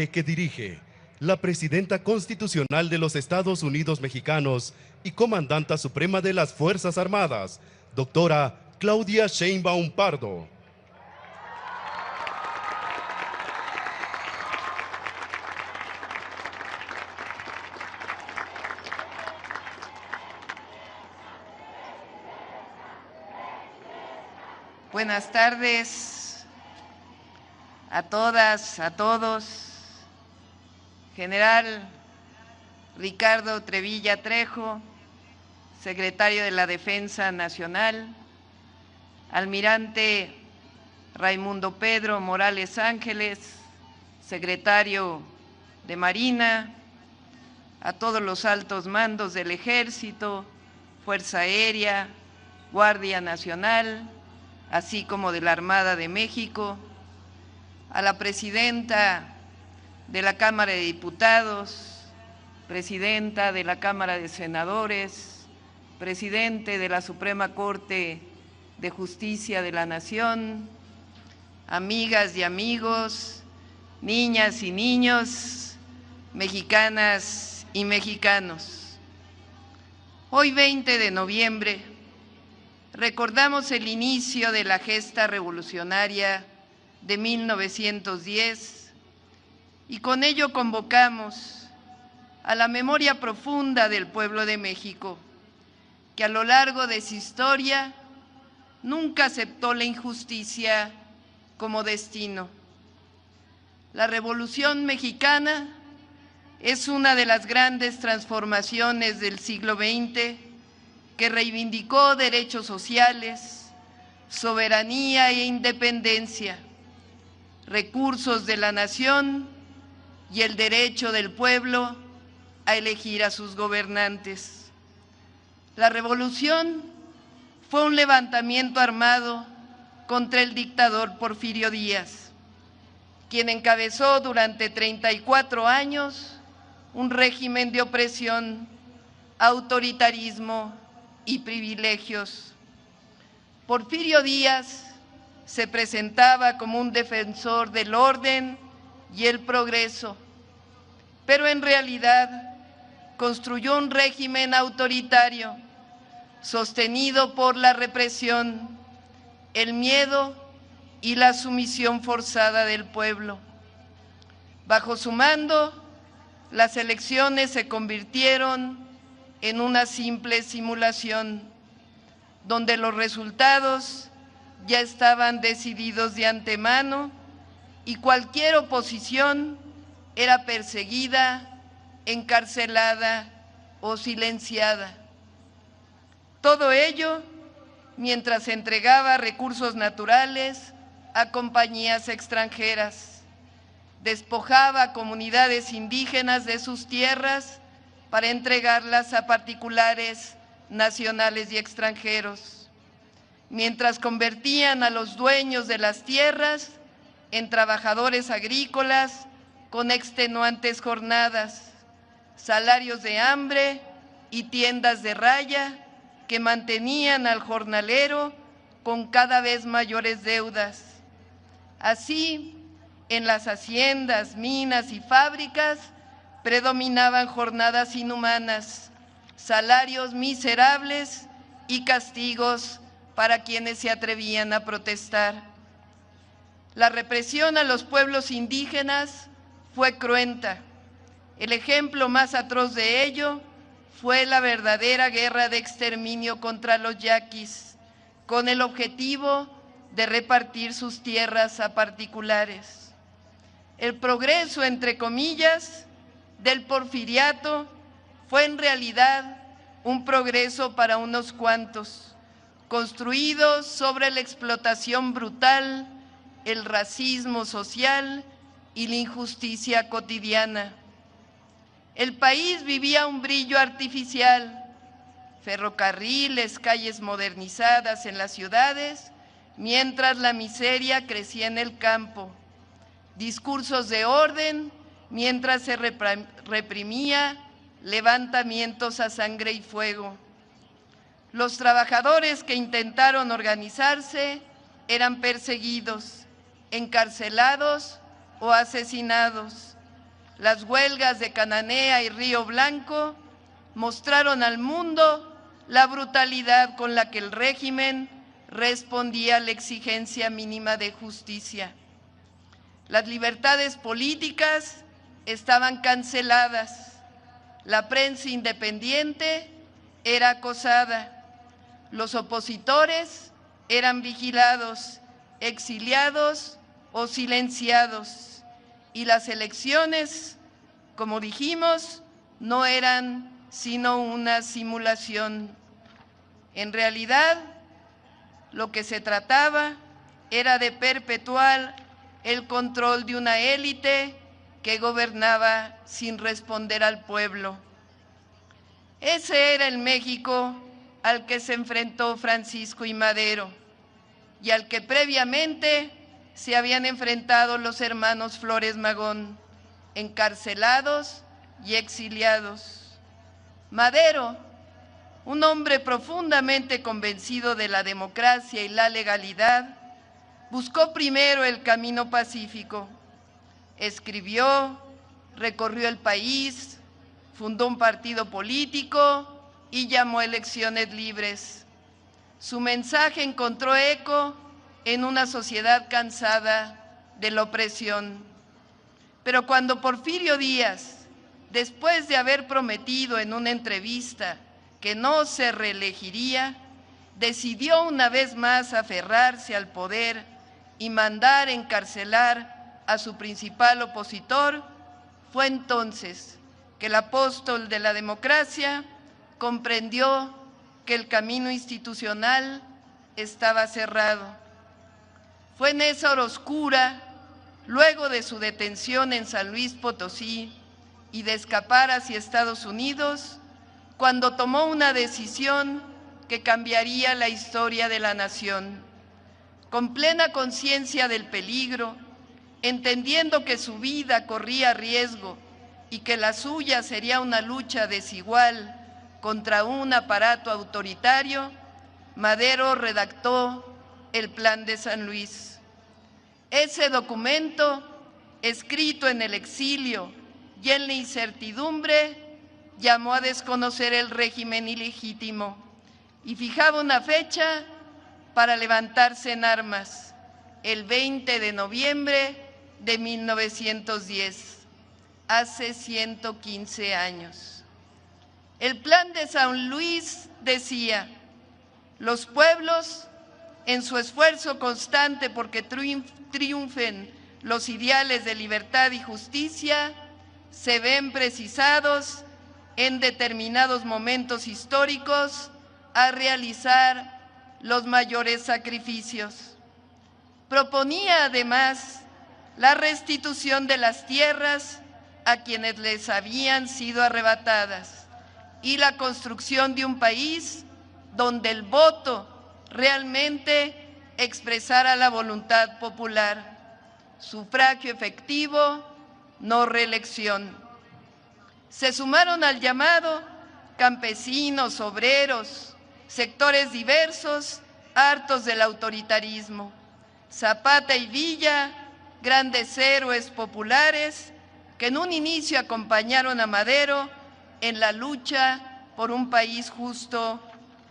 que dirige la presidenta constitucional de los Estados Unidos mexicanos y comandanta suprema de las Fuerzas Armadas, doctora Claudia Sheinbaum Pardo. Buenas tardes a todas, a todos. General Ricardo Trevilla Trejo, secretario de la Defensa Nacional, Almirante Raimundo Pedro Morales Ángeles, secretario de Marina, a todos los altos mandos del Ejército, Fuerza Aérea, Guardia Nacional, así como de la Armada de México, a la presidenta de la Cámara de Diputados, presidenta de la Cámara de Senadores, presidente de la Suprema Corte de Justicia de la Nación, amigas y amigos, niñas y niños, mexicanas y mexicanos. Hoy 20 de noviembre recordamos el inicio de la gesta revolucionaria de 1910 y con ello convocamos a la memoria profunda del pueblo de México, que a lo largo de su historia nunca aceptó la injusticia como destino. La Revolución Mexicana es una de las grandes transformaciones del siglo XX que reivindicó derechos sociales, soberanía e independencia, recursos de la nación y el derecho del pueblo a elegir a sus gobernantes. La revolución fue un levantamiento armado contra el dictador Porfirio Díaz, quien encabezó durante 34 años un régimen de opresión, autoritarismo y privilegios. Porfirio Díaz se presentaba como un defensor del orden y el progreso, pero en realidad construyó un régimen autoritario sostenido por la represión, el miedo y la sumisión forzada del pueblo. Bajo su mando, las elecciones se convirtieron en una simple simulación, donde los resultados ya estaban decididos de antemano y cualquier oposición era perseguida, encarcelada o silenciada. Todo ello mientras se entregaba recursos naturales a compañías extranjeras, despojaba a comunidades indígenas de sus tierras para entregarlas a particulares nacionales y extranjeros, mientras convertían a los dueños de las tierras en trabajadores agrícolas con extenuantes jornadas, salarios de hambre y tiendas de raya que mantenían al jornalero con cada vez mayores deudas. Así, en las haciendas, minas y fábricas predominaban jornadas inhumanas, salarios miserables y castigos para quienes se atrevían a protestar. La represión a los pueblos indígenas fue cruenta. El ejemplo más atroz de ello fue la verdadera guerra de exterminio contra los yaquis, con el objetivo de repartir sus tierras a particulares. El progreso, entre comillas, del porfiriato fue en realidad un progreso para unos cuantos, construido sobre la explotación brutal, el racismo social y la injusticia cotidiana. El país vivía un brillo artificial, ferrocarriles, calles modernizadas en las ciudades, mientras la miseria crecía en el campo, discursos de orden, mientras se reprimía levantamientos a sangre y fuego. Los trabajadores que intentaron organizarse eran perseguidos, encarcelados o asesinados, Las huelgas de Cananea y Río Blanco mostraron al mundo la brutalidad con la que el régimen respondía a la exigencia mínima de justicia. Las libertades políticas estaban canceladas, la prensa independiente era acosada, los opositores eran vigilados, exiliados o silenciados, y las elecciones, como dijimos, no eran sino una simulación. En realidad, lo que se trataba era de perpetuar el control de una élite que gobernaba sin responder al pueblo. Ese era el México al que se enfrentó Francisco I. Madero y al que previamente se habían enfrentado los hermanos Flores Magón, encarcelados y exiliados. Madero, un hombre profundamente convencido de la democracia y la legalidad, buscó primero el camino pacífico. Escribió, recorrió el país, fundó un partido político y llamó a elecciones libres. Su mensaje encontró eco en una sociedad cansada de la opresión. Pero cuando Porfirio Díaz, después de haber prometido en una entrevista que no se reelegiría, decidió una vez más aferrarse al poder y mandar encarcelar a su principal opositor, fue entonces que el apóstol de la democracia comprendió que el camino institucional estaba cerrado. Fue en esa hora oscura, luego de su detención en San Luis Potosí y de escapar hacia Estados Unidos, cuando tomó una decisión que cambiaría la historia de la nación. Con plena conciencia del peligro, entendiendo que su vida corría riesgo y que la suya sería una lucha desigual contra un aparato autoritario, Madero redactó el Plan de San Luis. Ese documento, escrito en el exilio y en la incertidumbre, llamó a desconocer el régimen ilegítimo y fijaba una fecha para levantarse en armas, el 20 de noviembre de 1910, hace 115 años. El Plan de San Luis decía: los pueblos, en su esfuerzo constante porque triunfen los ideales de libertad y justicia, se ven precisados en determinados momentos históricos a realizar los mayores sacrificios. Proponía además la restitución de las tierras a quienes les habían sido arrebatadas y la construcción de un país donde el voto realmente expresara la voluntad popular, sufragio efectivo, no reelección. Se sumaron al llamado campesinos, obreros, sectores diversos, hartos del autoritarismo. Zapata y Villa, grandes héroes populares, que en un inicio acompañaron a Madero en la lucha por un país justo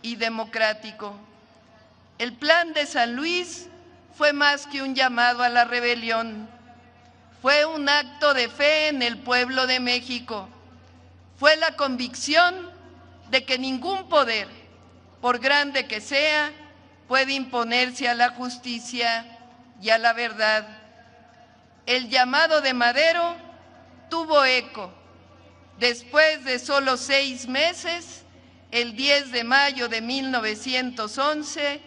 y democrático. El Plan de San Luis fue más que un llamado a la rebelión, fue un acto de fe en el pueblo de México, fue la convicción de que ningún poder, por grande que sea, puede imponerse a la justicia y a la verdad. El llamado de Madero tuvo eco. Después de solo 6 meses, el 10 de mayo de 1911,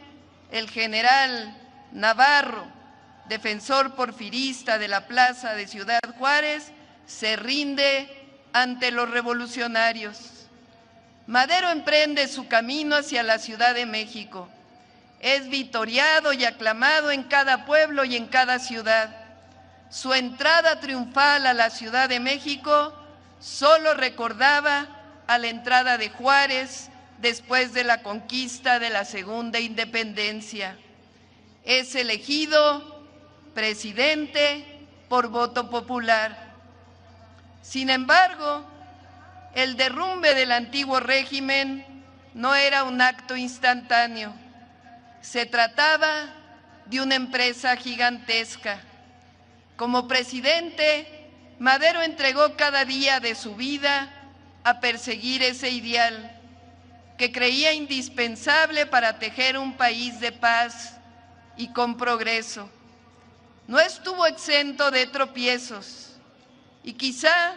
el general Navarro, defensor porfirista de la plaza de Ciudad Juárez, se rinde ante los revolucionarios. Madero emprende su camino hacia la Ciudad de México. Es vitoreado y aclamado en cada pueblo y en cada ciudad. Su entrada triunfal a la Ciudad de México solo recordaba a la entrada de Juárez después de la conquista de la Segunda Independencia. Es elegido presidente por voto popular. Sin embargo, el derrumbe del antiguo régimen no era un acto instantáneo. Se trataba de una empresa gigantesca. Como presidente, Madero entregó cada día de su vida a perseguir ese ideal que creía indispensable para tejer un país de paz y con progreso. No estuvo exento de tropiezos y quizá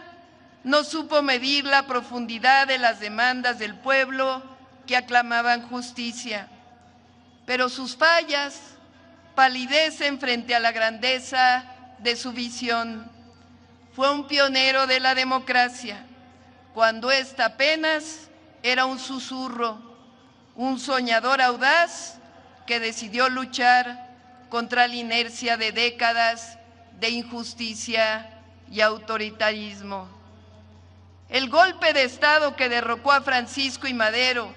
no supo medir la profundidad de las demandas del pueblo que aclamaban justicia, pero sus fallas palidecen frente a la grandeza de su visión. Fue un pionero de la democracia, cuando ésta apenas era un susurro, un soñador audaz que decidió luchar contra la inercia de décadas de injusticia y autoritarismo. El golpe de Estado que derrocó a Francisco I. Madero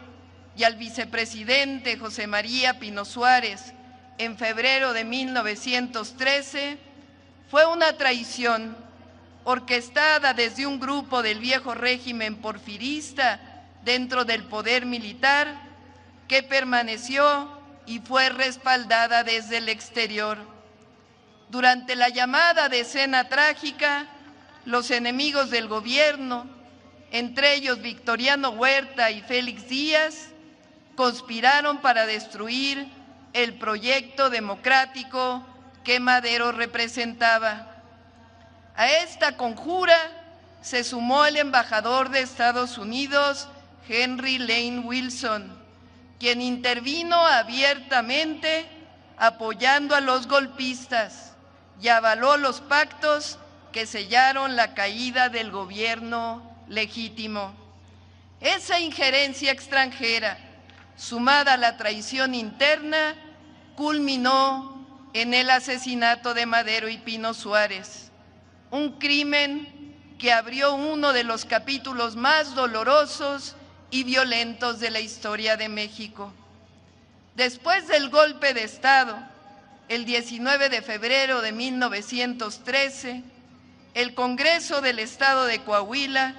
y al vicepresidente José María Pino Suárez en febrero de 1913 fue una traición orquestada desde un grupo del viejo régimen porfirista dentro del poder militar que permaneció y fue respaldada desde el exterior. Durante la llamada Decena Trágica, los enemigos del gobierno, entre ellos Victoriano Huerta y Félix Díaz, conspiraron para destruir el proyecto democrático que Madero representaba. A esta conjura se sumó el embajador de Estados Unidos, Henry Lane Wilson, quien intervino abiertamente apoyando a los golpistas y avaló los pactos que sellaron la caída del gobierno legítimo. Esa injerencia extranjera, sumada a la traición interna, culminó en el asesinato de Madero y Pino Suárez, un crimen que abrió uno de los capítulos más dolorosos y violentos de la historia de México. Después del golpe de Estado, el 19 de febrero de 1913, el Congreso del Estado de Coahuila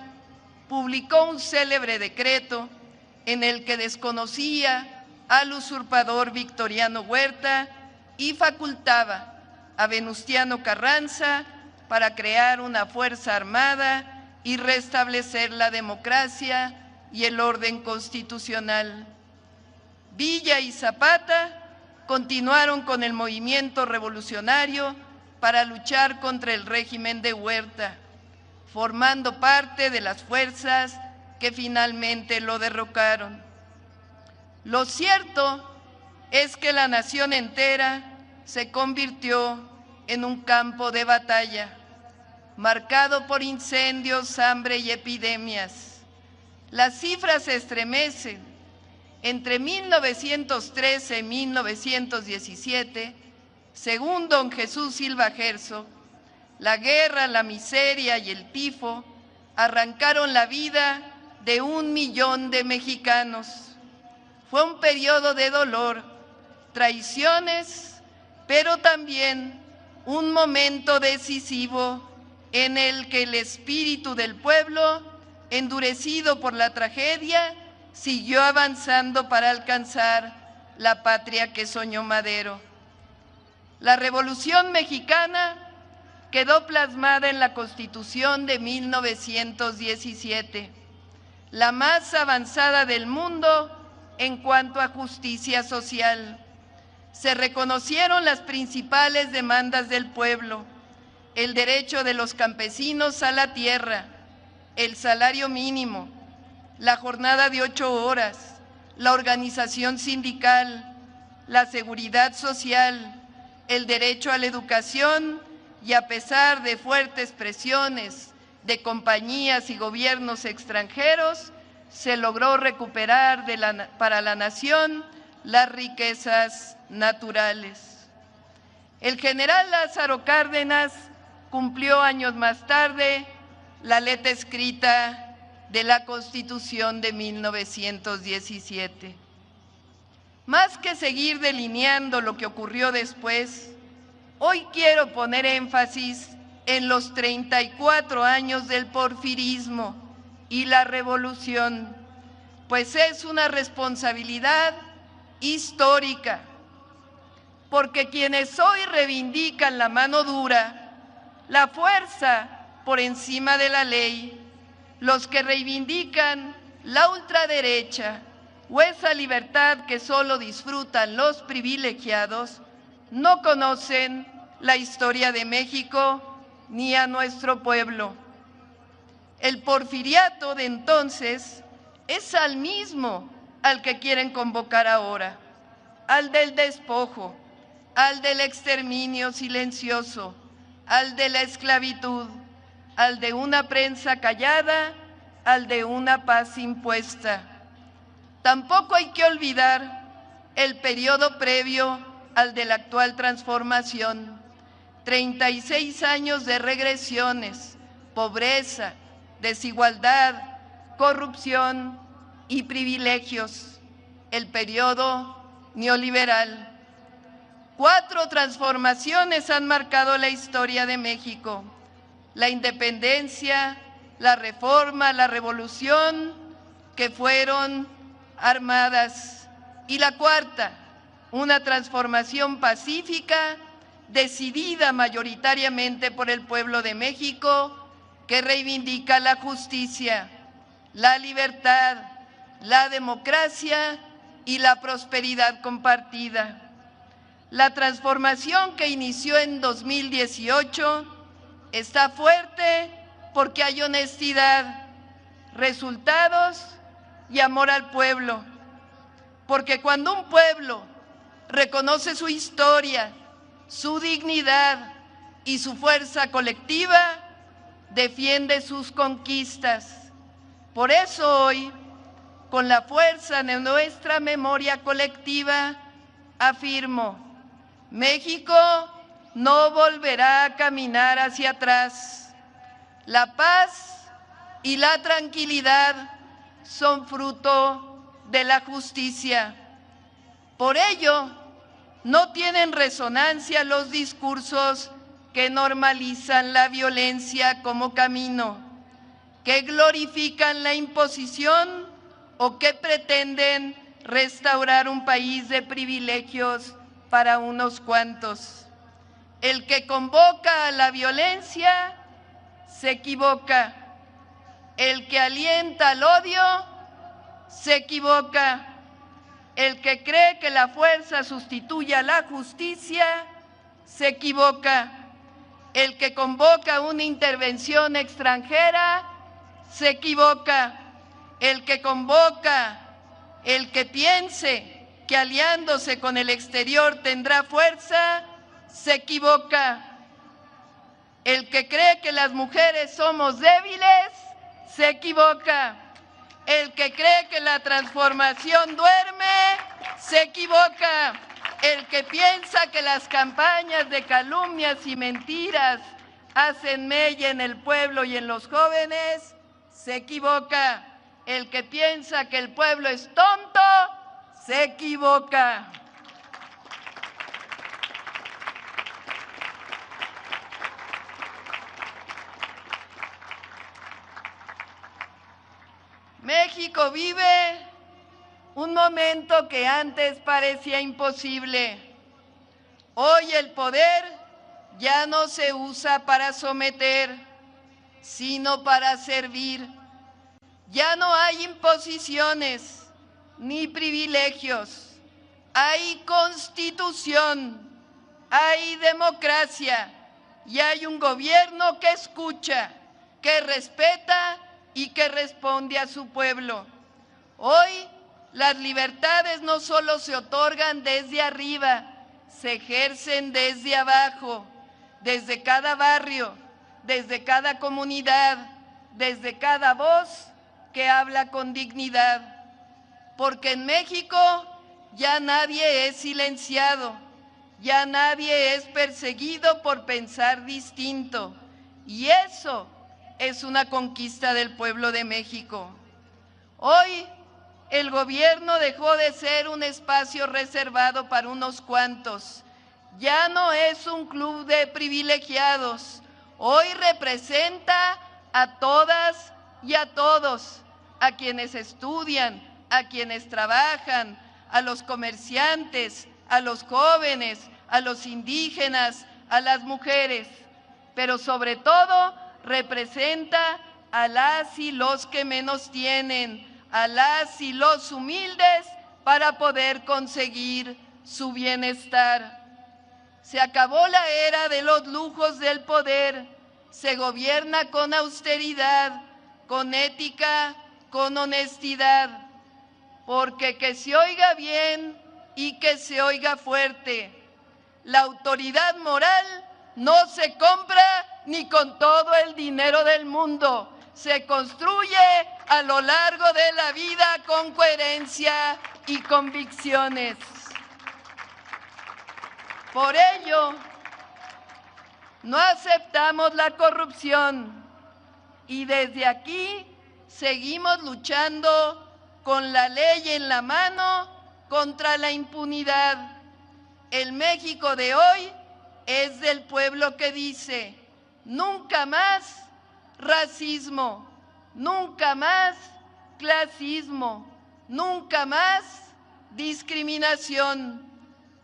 publicó un célebre decreto en el que desconocía al usurpador Victoriano Huerta y facultaba a Venustiano Carranza para crear una fuerza armada y restablecer la democracia y el orden constitucional. Villa y Zapata continuaron con el movimiento revolucionario para luchar contra el régimen de Huerta, formando parte de las fuerzas que finalmente lo derrocaron. Lo cierto es que la nación entera se convirtió en un campo de batalla, marcado por incendios, hambre y epidemias. Las cifras se estremecen. Entre 1913 y 1917, según don Jesús Silva Herzog, la guerra, la miseria y el tifo arrancaron la vida de 1 millón de mexicanos. Fue un periodo de dolor, traiciones, pero también un momento decisivo en el que el espíritu del pueblo, endurecido por la tragedia, siguió avanzando para alcanzar la patria que soñó Madero. La Revolución Mexicana quedó plasmada en la Constitución de 1917, la más avanzada del mundo en cuanto a justicia social. Se reconocieron las principales demandas del pueblo: el derecho de los campesinos a la tierra, el salario mínimo, la jornada de 8 horas, la organización sindical, la seguridad social, el derecho a la educación, y a pesar de fuertes presiones de compañías y gobiernos extranjeros, se logró recuperar para la nación las riquezas naturales. El general Lázaro Cárdenas cumplió años más tarde la letra escrita de la Constitución de 1917. Más que seguir delineando lo que ocurrió después, hoy quiero poner énfasis en los 34 años del porfirismo y la revolución, pues es una responsabilidad histórica, porque quienes hoy reivindican la mano dura, la fuerza por encima de la ley, los que reivindican la ultraderecha o esa libertad que solo disfrutan los privilegiados, no conocen la historia de México ni a nuestro pueblo. El porfiriato de entonces es al mismo al que quieren convocar ahora, al del despojo, al del exterminio silencioso, al de la esclavitud, al de una prensa callada, al de una paz impuesta. Tampoco hay que olvidar el periodo previo al de la actual transformación, 36 años de regresiones, pobreza, desigualdad, corrupción y privilegios, el periodo neoliberal. 4 transformaciones han marcado la historia de México: la independencia, la reforma, la revolución, que fueron armadas, y la 4ª, una transformación pacífica, decidida mayoritariamente por el pueblo de México, que reivindica la justicia, la libertad, la democracia y la prosperidad compartida. La transformación que inició en 2018 está fuerte porque hay honestidad, resultados y amor al pueblo. Porque cuando un pueblo reconoce su historia, su dignidad y su fuerza colectiva, defiende sus conquistas. Por eso hoy, con la fuerza de nuestra memoria colectiva, afirmo: México no volverá a caminar hacia atrás. La paz y la tranquilidad son fruto de la justicia. Por ello, no tienen resonancia los discursos que normalizan la violencia como camino, que glorifican la imposición o que pretenden restaurar un país de privilegios para unos cuantos. El que convoca a la violencia se equivoca. El que alienta al odio se equivoca. El que cree que la fuerza sustituye a la justicia se equivoca. El que convoca una intervención extranjera se equivoca. El que convoca, el que piense que aliándose con el exterior tendrá fuerza, se equivoca. El que cree que las mujeres somos débiles, se equivoca. El que cree que la transformación duerme, se equivoca. El que piensa que las campañas de calumnias y mentiras hacen mella en el pueblo y en los jóvenes, se equivoca. El que piensa que el pueblo es tonto, se equivoca. México vive un momento que antes parecía imposible. Hoy el poder ya no se usa para someter, sino para servir. Ya no hay imposiciones ni privilegios. Hay constitución, hay democracia y hay un gobierno que escucha, que respeta y que responde a su pueblo. Hoy las libertades no solo se otorgan desde arriba, se ejercen desde abajo, desde cada barrio, desde cada comunidad, desde cada voz que habla con dignidad. Porque en México ya nadie es silenciado, ya nadie es perseguido por pensar distinto. Y eso es una conquista del pueblo de México. Hoy el gobierno dejó de ser un espacio reservado para unos cuantos. Ya no es un club de privilegiados hoy representa a todas y a todos, a quienes estudian, a quienes trabajan, a los comerciantes, a los jóvenes, a los indígenas, a las mujeres, pero sobre todo representa a las y los que menos tienen, a las y los humildes para poder conseguir su bienestar. Se acabó la era de los lujos del poder, se gobierna con austeridad, con ética, con honestidad, porque que se oiga bien y que se oiga fuerte. La autoridad moral no se compra ni con todo el dinero del mundo, se construye a lo largo de la vida con coherencia y convicciones. Por ello, no aceptamos la corrupción y desde aquí seguimos luchando con la ley en la mano contra la impunidad. El México de hoy es del pueblo que dice: nunca más racismo, nunca más clasismo, nunca más discriminación,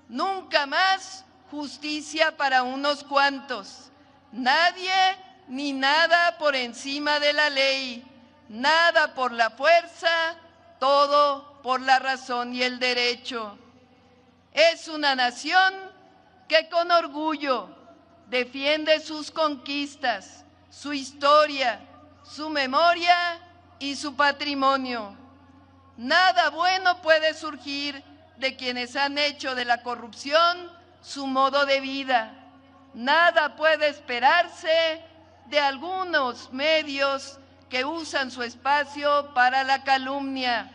nunca más justicia para unos cuantos. Nadie ni nada por encima de la ley, nada por la fuerza, todo por la razón y el derecho. Es una nación que con orgullo defiende sus conquistas, su historia, su memoria y su patrimonio. Nada bueno puede surgir de quienes han hecho de la corrupción su modo de vida. Nada puede esperarse de algunos medios que usan su espacio para la calumnia,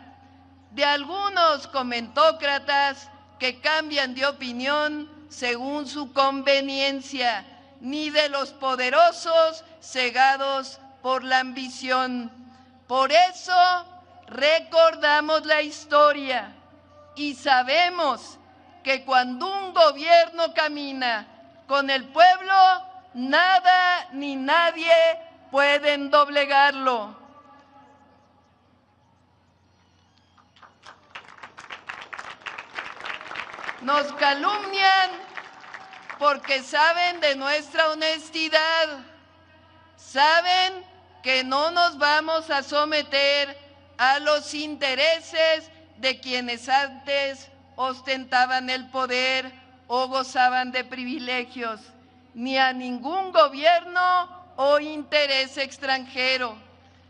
de algunos comentócratas que cambian de opinión según su conveniencia, ni de los poderosos cegados por la ambición. Por eso recordamos la historia y sabemos que cuando un gobierno camina con el pueblo, nada ni nadie pueden doblegarlo. Nos calumnian porque saben de nuestra honestidad, saben que no nos vamos a someter a los intereses de quienes antes ostentaban el poder o gozaban de privilegios, ni a ningún gobierno o interés extranjero.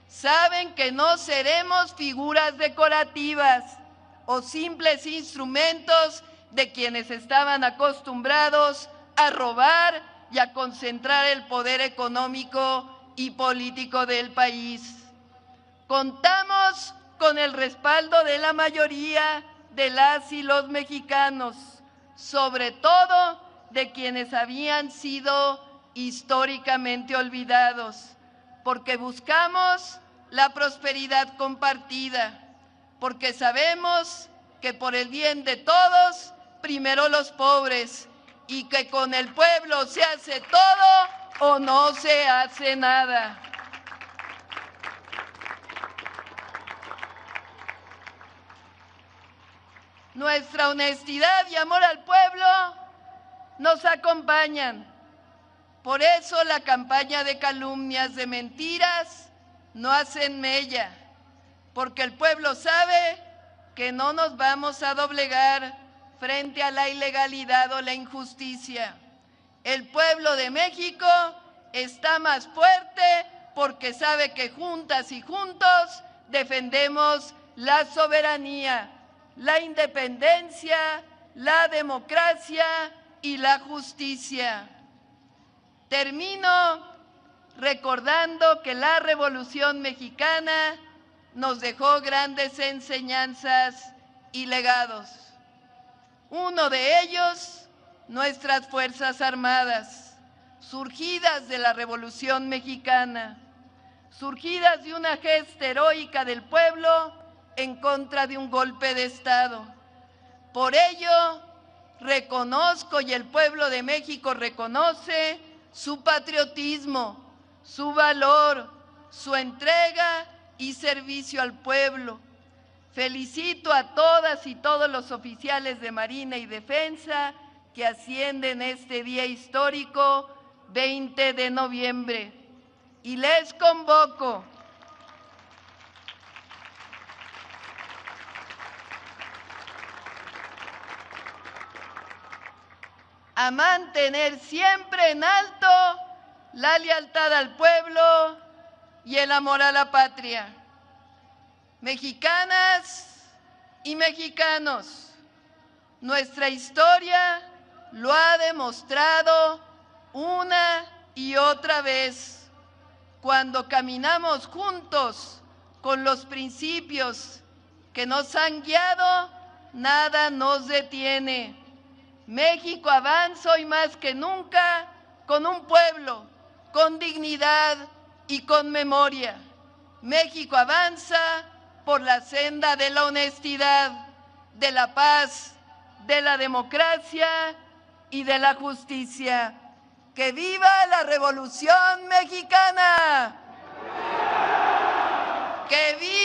Saben que no seremos figuras decorativas o simples instrumentos de quienes estaban acostumbrados a robar y a concentrar el poder económico y político del país. Contamos con el respaldo de la mayoría de las y los mexicanos, sobre todo de quienes habían sido históricamente olvidados, porque buscamos la prosperidad compartida, porque sabemos que por el bien de todos, primero los pobres, y que con el pueblo se hace todo o no se hace nada. Nuestra honestidad y amor al pueblo nos acompañan. Por eso la campaña de calumnias, de mentiras, no hacen mella, porque el pueblo sabe que no nos vamos a doblegar frente a la ilegalidad o la injusticia. El pueblo de México está más fuerte porque sabe que juntas y juntos defendemos la soberanía, la independencia, la democracia y la justicia. Termino recordando que la Revolución Mexicana nos dejó grandes enseñanzas y legados. Uno de ellos, nuestras Fuerzas Armadas, surgidas de la Revolución Mexicana, surgidas de una gesta heroica del pueblo en contra de un golpe de Estado. Por ello, reconozco y el pueblo de México reconoce su patriotismo, su valor, su entrega y servicio al pueblo. Felicito a todas y todos los oficiales de Marina y Defensa que ascienden este día histórico 20 de noviembre y les convoco a mantener siempre en alto la lealtad al pueblo y el amor a la patria. Mexicanas y mexicanos, nuestra historia lo ha demostrado una y otra vez. Cuando caminamos juntos con los principios que nos han guiado, nada nos detiene. México avanza hoy más que nunca con un pueblo, con dignidad y con memoria. México avanza por la senda de la honestidad, de la paz, de la democracia y de la justicia. ¡Que viva la Revolución Mexicana! ¡Que viva!